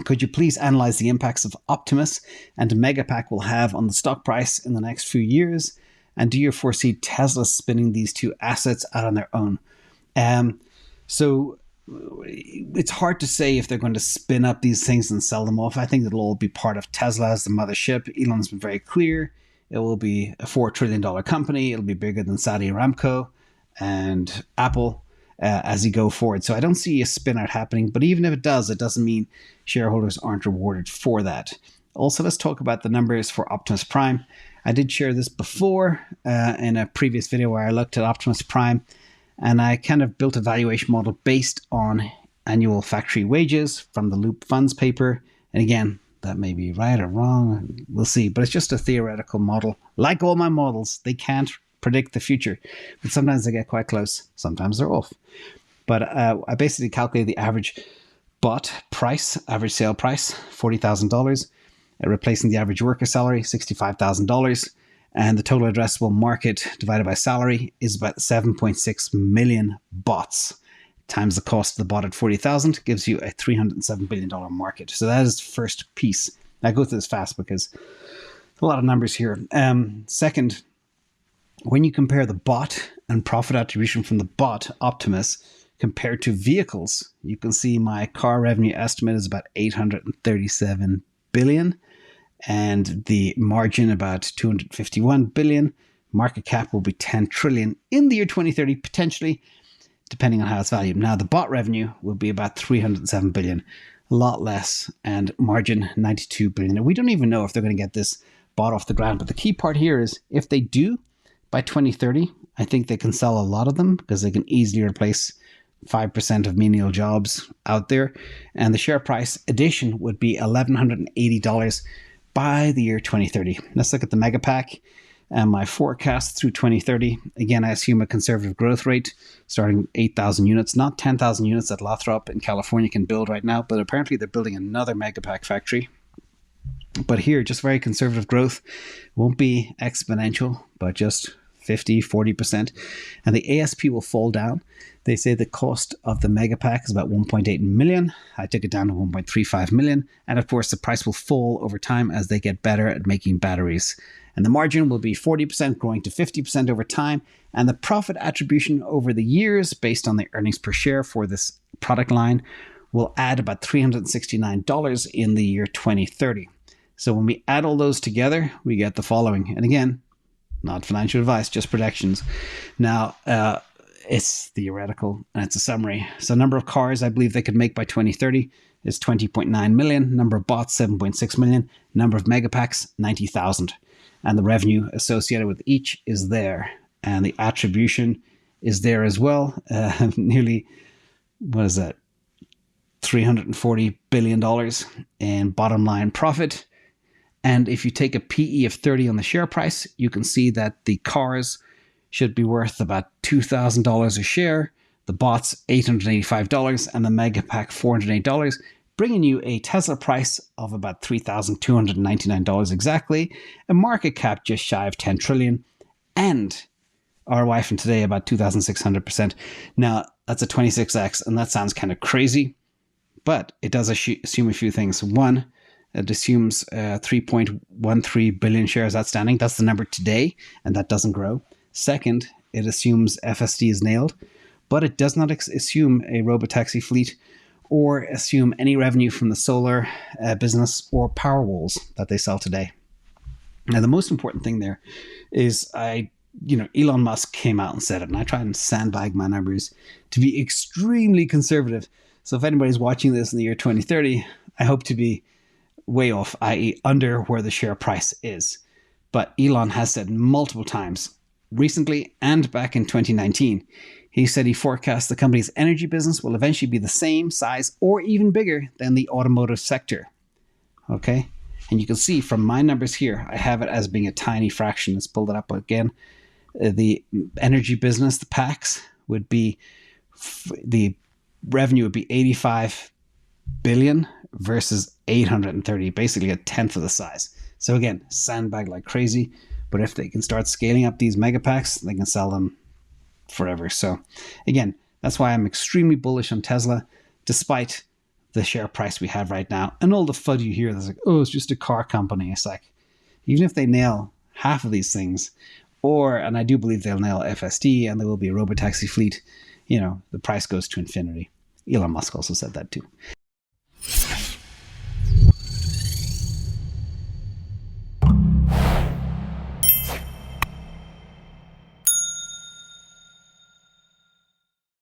Could you please analyze the impacts of Optimus and Megapack will have on the stock price in the next few years? And do you foresee Tesla spinning these two assets out on their own? So it's hard to say if they're going to spin up these things and sell them off. I think it'll all be part of Tesla as the mothership. Elon's been very clear. It will be a $4 trillion company. It'll be bigger than Saudi Aramco and Apple as you go forward. So I don't see a spin out happening. But even if it does, it doesn't mean shareholders aren't rewarded for that. Also, let's talk about the numbers for Optimus Prime. I did share this before in a previous video where I looked at Optimus Prime, and I kind of built a valuation model based on annual factory wages from the Loop Funds paper. And again, that may be right or wrong. We'll see. But it's just a theoretical model. Like all my models, they can't predict the future. But sometimes they get quite close. Sometimes they're off. But I basically calculated the average bought price, average sale price, $40,000. Replacing the average worker salary, $65,000. And the total addressable market divided by salary is about 7.6 million bots times the cost of the bot at 40,000 gives you a $307 billion market. So that is the first piece. I go through this fast because a lot of numbers here. Second, when you compare the bot and profit attribution from the bot, Optimus, compared to vehicles, you can see my car revenue estimate is about 837 billion. And the margin about 251 billion. Market cap will be 10 trillion in the year 2030, potentially, depending on how it's valued. Now, the bot revenue will be about 307 billion, a lot less, and margin 92 billion. And we don't even know if they're going to get this bot off the ground. But the key part here is if they do by 2030, I think they can sell a lot of them because they can easily replace 5% of menial jobs out there. And the share price addition would be $1,180 by the year 2030. Let's look at the Megapack and my forecast through 2030. Again, I assume a conservative growth rate starting 8,000 units, not 10,000 units that Lothrop in California can build right now, but apparently they're building another Megapack factory. But here, just very conservative growth. Won't be exponential, but just 50, 40%. And the ASP will fall down. They say the cost of the Megapack is about 1.8 million. I took it down to 1.35 million. And of course, the price will fall over time as they get better at making batteries. And the margin will be 40% growing to 50% over time. And the profit attribution over the years based on the earnings per share for this product line will add about $369 in the year 2030. So when we add all those together, we get the following. And again, not financial advice, just projections. Now, it's theoretical and it's a summary. So number of cars I believe they could make by 2030 is 20.9 million. Number of bots, 7.6 million. Number of megapacks, 90,000. And the revenue associated with each is there. And the attribution is there as well. Nearly, what is that? $340 billion in bottom line profit. And if you take a PE of 30 on the share price, you can see that the cars should be worth about $2,000 a share, the bots $885, and the Megapack $408, bringing you a Tesla price of about $3,299 exactly, a market cap just shy of 10 trillion, and ROI from today about 2,600%. Now, that's a 26x, and that sounds kind of crazy, but it does assume a few things. One, it assumes 3.13 billion shares outstanding. That's the number today, and that doesn't grow. Second, it assumes FSD is nailed, but it does not assume a robotaxi fleet or assume any revenue from the solar business or Powerwalls that they sell today. Now, the most important thing there is Elon Musk came out and said it, and I try and sandbag my numbers to be extremely conservative. So if anybody's watching this in the year 2030, I hope to be way off, i.e. under where the share price is. But Elon has said multiple times, recently and back in 2019, he said he forecasts the company's energy business will eventually be the same size or even bigger than the automotive sector. Okay? And you can see from my numbers here, I have it as being a tiny fraction. Let's pull that up again. The energy business, the packs, would be, the revenue would be 85 billion versus 830, basically a tenth of the size. So again, sandbag like crazy, but if they can start scaling up these megapacks, they can sell them forever. So again, that's why I'm extremely bullish on Tesla, despite the share price we have right now. And all the FUD you hear that's like, oh, it's just a car company. It's like, even if they nail half of these things, and I do believe they'll nail FSD and there will be a robotaxi fleet, the price goes to infinity. Elon Musk also said that too.